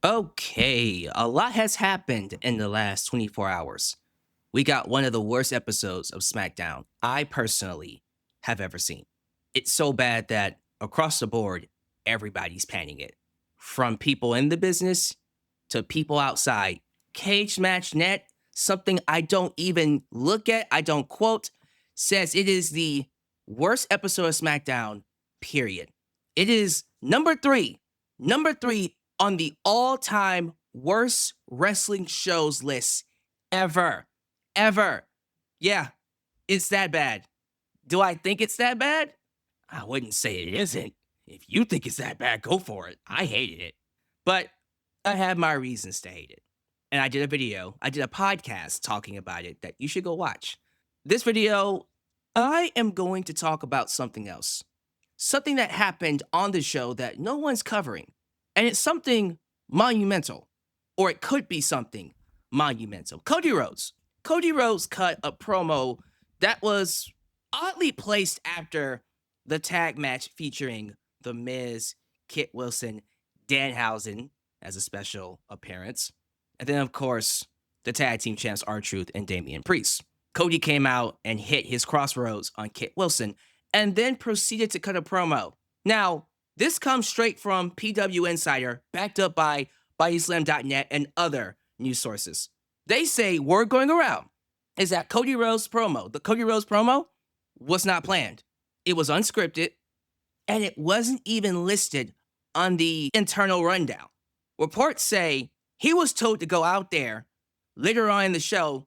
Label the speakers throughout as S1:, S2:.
S1: Okay, a lot has happened in the last 24 hours. We got one of the worst episodes of SmackDown I personally have ever seen. It's so bad that across the board, everybody's panning it. From people in the business to people outside. Cage Match Net, something I don't even look at, I don't quote, says it is the worst episode of SmackDown, period. It is number three on the all time worst wrestling shows list ever. Ever. Yeah, it's that bad. Do I think it's that bad? I wouldn't say it isn't. If you think it's that bad, go for it. I hated it. But I have my reasons to hate it. And I did a podcast talking about it that you should go watch. This video, I am going to talk about something else. Something that happened on the show that no one's covering. And it's something monumental. Or it could be something monumental. Cody Rhodes. Cody Rhodes cut a promo that was oddly placed after the tag match featuring The Miz, Kit Wilson, Danhausen as a special appearance. And then, of course, the tag team champs R-Truth and Damian Priest. Cody came out and hit his crossroads on Kit Wilson and then proceeded to cut a promo. Now, this comes straight from PW Insider, backed up by BodySlam.net and other news sources. They say word going around is that the Cody Rhodes promo was not planned. It was unscripted, and it wasn't even listed on the internal rundown. Reports say he was told to go out there later on in the show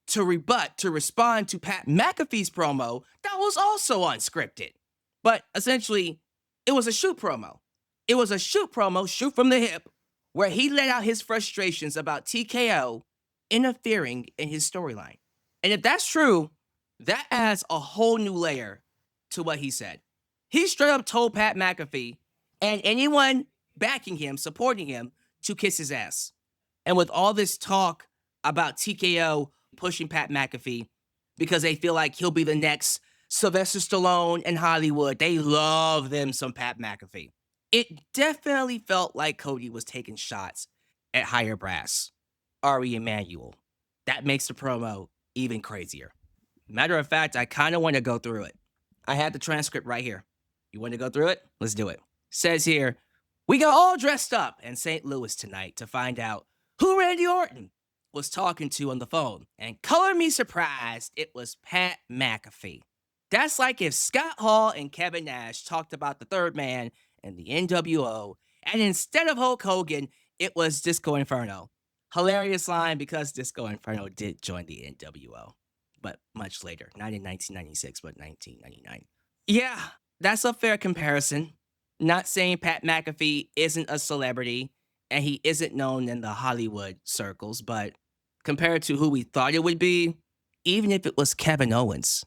S1: to respond to Pat McAfee's promo that was also unscripted. But essentially, it was a shoot promo. It was a shoot promo, shoot from the hip, where he let out his frustrations about TKO interfering in his storyline. And if that's true, that adds a whole new layer to what he said. He straight up told Pat McAfee and anyone backing him, supporting him, to kiss his ass. And with all this talk about TKO pushing Pat McAfee because they feel like he'll be the next Sylvester Stallone in Hollywood, they love them some Pat McAfee. It definitely felt like Cody was taking shots at higher brass. Ari Emanuel. That makes the promo even crazier. Matter of fact, I kind of want to go through it. I had the transcript right here. You want to go through it? Let's do it. Says here, we got all dressed up in St. Louis tonight to find out who Randy Orton was talking to on the phone. And color me surprised, it was Pat McAfee. That's like if Scott Hall and Kevin Nash talked about the third man in the NWO, and instead of Hulk Hogan, it was Disco Inferno. Hilarious line because Disco Inferno did join the NWO, but much later, not in 1996, but 1999. Yeah, that's a fair comparison. Not saying Pat McAfee isn't a celebrity and he isn't known in the Hollywood circles, but compared to who we thought it would be, even if it was Kevin Owens,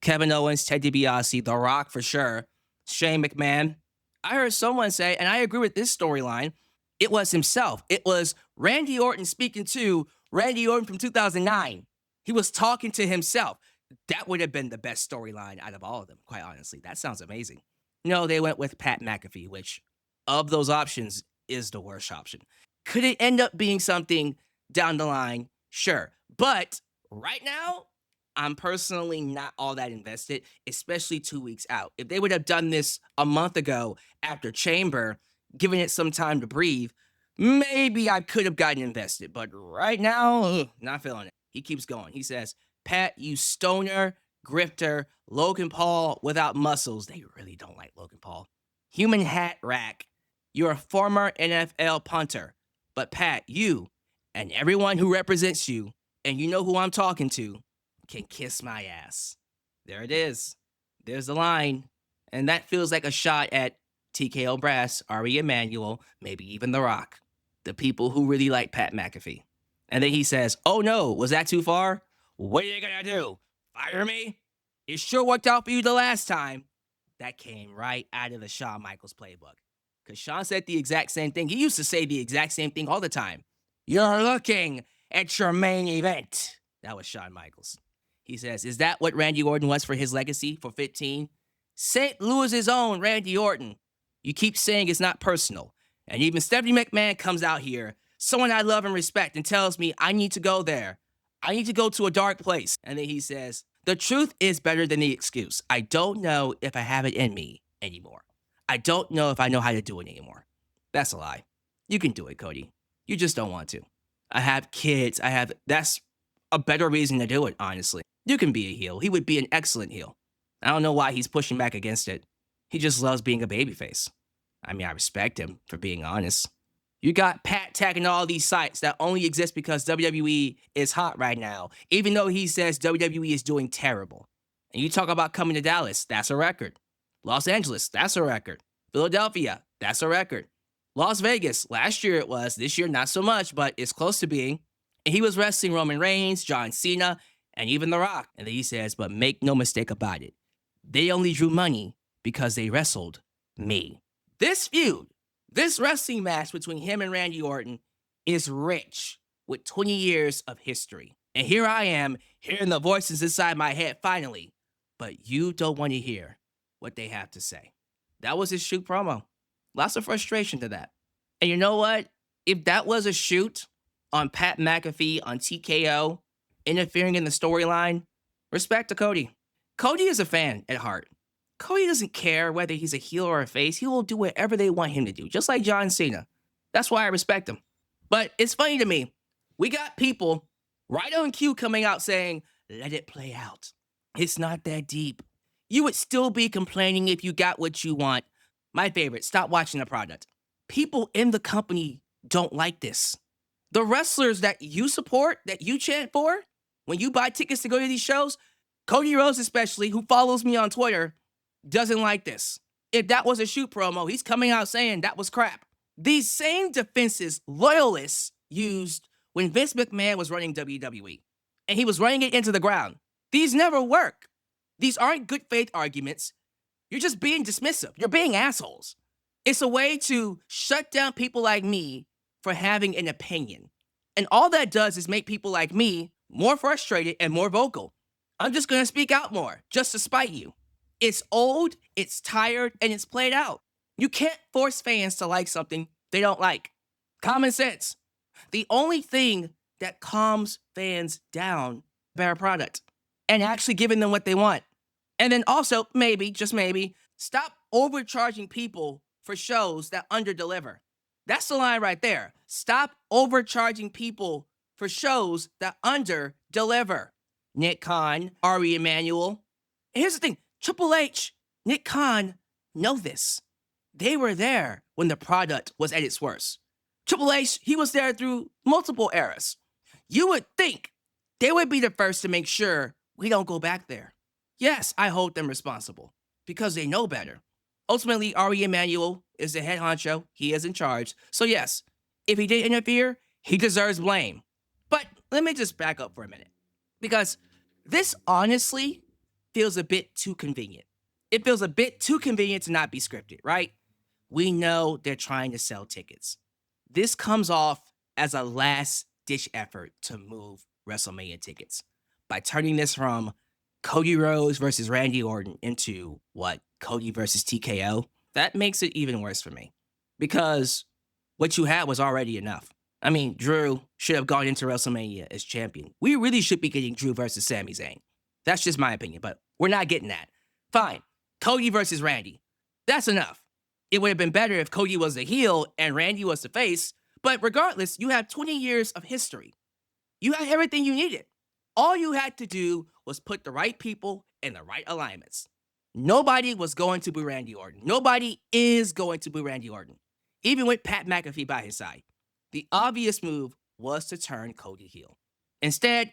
S1: Ted DiBiase, The Rock for sure, Shane McMahon, I heard someone say, and I agree with this storyline, it was himself. It was Randy Orton speaking to Randy Orton from 2009. He was talking to himself. That would have been the best storyline out of all of them, quite honestly. That sounds amazing. No, they went with Pat McAfee, which of those options is the worst option. Could it end up being something down the line? Sure. But right now, I'm personally not all that invested, especially 2 weeks out. If they would have done this a month ago after Chamber, giving it some time to breathe, maybe I could have gotten invested. But right now, not feeling it. He keeps going. He says, Pat, you stoner, grifter, Logan Paul without muscles. They really don't like Logan Paul. Human hat rack. You're a former NFL punter. But Pat, you and everyone who represents you, and you know who I'm talking to, can kiss my ass. There it is. There's the line. And that feels like a shot at TKO Brass, Ari Emanuel, maybe even The Rock. The people who really like Pat McAfee. And then he says, oh no, was that too far? What are you gonna do? Fire me? It sure worked out for you the last time. That came right out of the Shawn Michaels playbook. Because Shawn said the exact same thing. He used to say the exact same thing all the time. You're looking at your main event. That was Shawn Michaels. He says, is that what Randy Orton was for his legacy for 15? St. Louis's own Randy Orton. You keep saying it's not personal. And even Stephanie McMahon comes out here, someone I love and respect, and tells me I need to go there. I need to go to a dark place. And then he says, the truth is better than the excuse. I don't know if I have it in me anymore. I don't know if I know how to do it anymore. That's a lie. You can do it, Cody. You just don't want to. I have kids. That's a better reason to do it, honestly. You can be a heel. He would be an excellent heel. I don't know why he's pushing back against it. He just loves being a babyface. I mean, I respect him for being honest. You got Pat tagging all these sites that only exist because WWE is hot right now, even though he says WWE is doing terrible. And you talk about coming to Dallas, that's a record. Los Angeles, that's a record. Philadelphia, that's a record. Las Vegas, last year it was, this year not so much, but it's close to being. And he was wrestling Roman Reigns, John Cena, and even The Rock. And then he says, but make no mistake about it, they only drew money because they wrestled me. This feud, this wrestling match between him and Randy Orton is rich with 20 years of history. And here I am, hearing the voices inside my head finally, but you don't want to hear what they have to say. That was his shoot promo. Lots of frustration to that. And you know what? If that was a shoot on Pat McAfee, on TKO, interfering in the storyline, respect to Cody. Cody is a fan at heart. Cody doesn't care whether he's a heel or a face. He will do whatever they want him to do, just like John Cena. That's why I respect him. But it's funny to me. We got people right on cue coming out saying, let it play out. It's not that deep. You would still be complaining if you got what you want. My favorite, stop watching the product. People in the company don't like this. The wrestlers that you support, that you chant for, when you buy tickets to go to these shows, Cody Rhodes especially, who follows me on Twitter, doesn't like this. If that was a shoot promo, he's coming out saying that was crap. These same defenses loyalists used when Vince McMahon was running WWE, and he was running it into the ground. These never work. These aren't good faith arguments. You're just being dismissive. You're being assholes. It's a way to shut down people like me for having an opinion. And all that does is make people like me more frustrated and more vocal. I'm just going to speak out more, just to spite you. It's old, it's tired, and it's played out. You can't force fans to like something they don't like. Common sense. The only thing that calms fans down, better product, and actually giving them what they want. And then also, maybe, just maybe, stop overcharging people for shows that underdeliver. That's the line right there. Stop overcharging people for shows that underdeliver. Nick Khan, Ari Emanuel. And here's the thing. Triple H, Nick Khan know this. They were there when the product was at its worst. Triple H, he was there through multiple eras. You would think they would be the first to make sure we don't go back there. Yes, I hold them responsible because they know better. Ultimately, Ari Emanuel is the head honcho. He is in charge. So yes, if he did interfere, he deserves blame. But let me just back up for a minute because this honestly feels a bit too convenient. It feels a bit too convenient to not be scripted, right? We know they're trying to sell tickets. This comes off as a last-ditch effort to move WrestleMania tickets by turning this from Cody Rhodes versus Randy Orton into, Cody versus TKO? That makes it even worse for me because what you had was already enough. I mean, Drew should have gone into WrestleMania as champion. We really should be getting Drew versus Sami Zayn. That's just my opinion, but we're not getting that. Fine. Cody versus Randy. That's enough. It would have been better if Cody was the heel and Randy was the face, but regardless, you have 20 years of history. You had everything you needed. All you had to do was put the right people in the right alignments. Nobody was going to boo Randy Orton. Nobody is going to boo Randy Orton, even with Pat McAfee by his side. The obvious move was to turn Cody heel. Instead,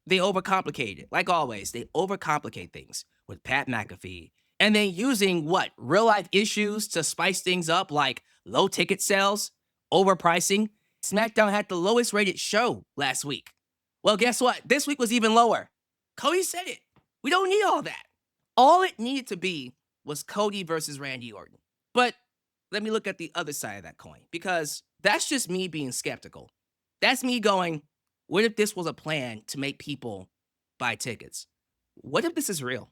S1: they overcomplicated it. Like always, they overcomplicate things with Pat McAfee. And then using real-life issues to spice things up, like low ticket sales, overpricing. SmackDown had the lowest rated show last week. Well, guess what? This week was even lower. Cody said it. We don't need all that. All it needed to be was Cody versus Randy Orton. But let me look at the other side of that coin, because that's just me being skeptical. That's me going, what if this was a plan to make people buy tickets? What if this is real?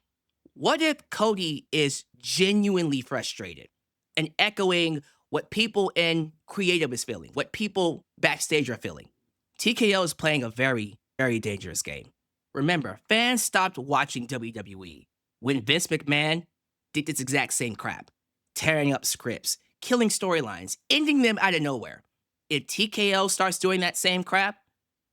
S1: What if Cody is genuinely frustrated and echoing what people in creative is feeling, what people backstage are feeling. TKO is playing a very, very dangerous game. Remember, fans stopped watching WWE when Vince McMahon did this exact same crap, tearing up scripts, killing storylines, ending them out of nowhere. If TKO starts doing that same crap,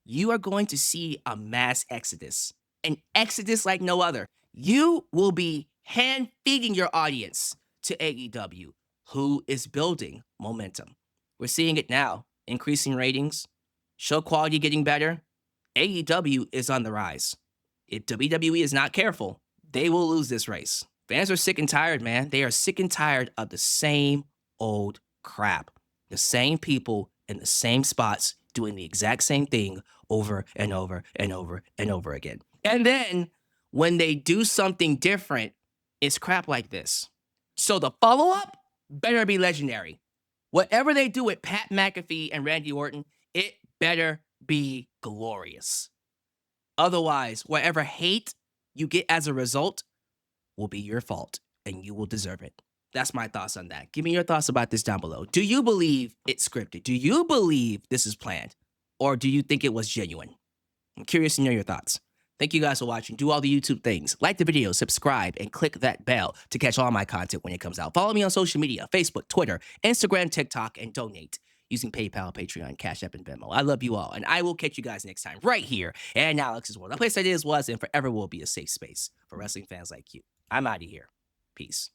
S1: you are going to see a mass exodus, an exodus like no other. You will be hand feeding your audience to AEW, who is building momentum. We're seeing it now, increasing ratings, show quality getting better. AEW is on the rise. If WWE is not careful, they will lose this race. Fans are sick and tired, man. They are sick and tired of the same old crap. The same people in the same spots doing the exact same thing over and over and over and over again. And then when they do something different, it's crap like this. So the follow-up better be legendary. Whatever they do with Pat McAfee and Randy Orton, it better be glorious. Otherwise, whatever hate you get as a result will be your fault, and you will deserve it. That's my thoughts on that. Give me your thoughts about this down below. Do you believe it's scripted? Do you believe this is planned? Or do you think it was genuine? I'm curious to know your thoughts. Thank you guys for watching. Do all the YouTube things. Like the video, subscribe, and click that bell to catch all my content when it comes out. Follow me on social media, Facebook, Twitter, Instagram, TikTok, and donate using PayPal, Patreon, Cash App, and Venmo. I love you all, and I will catch you guys next time right here at Alyx's World. A place that is, was, and forever will be a safe space for wrestling fans like you. I'm out of here. Peace.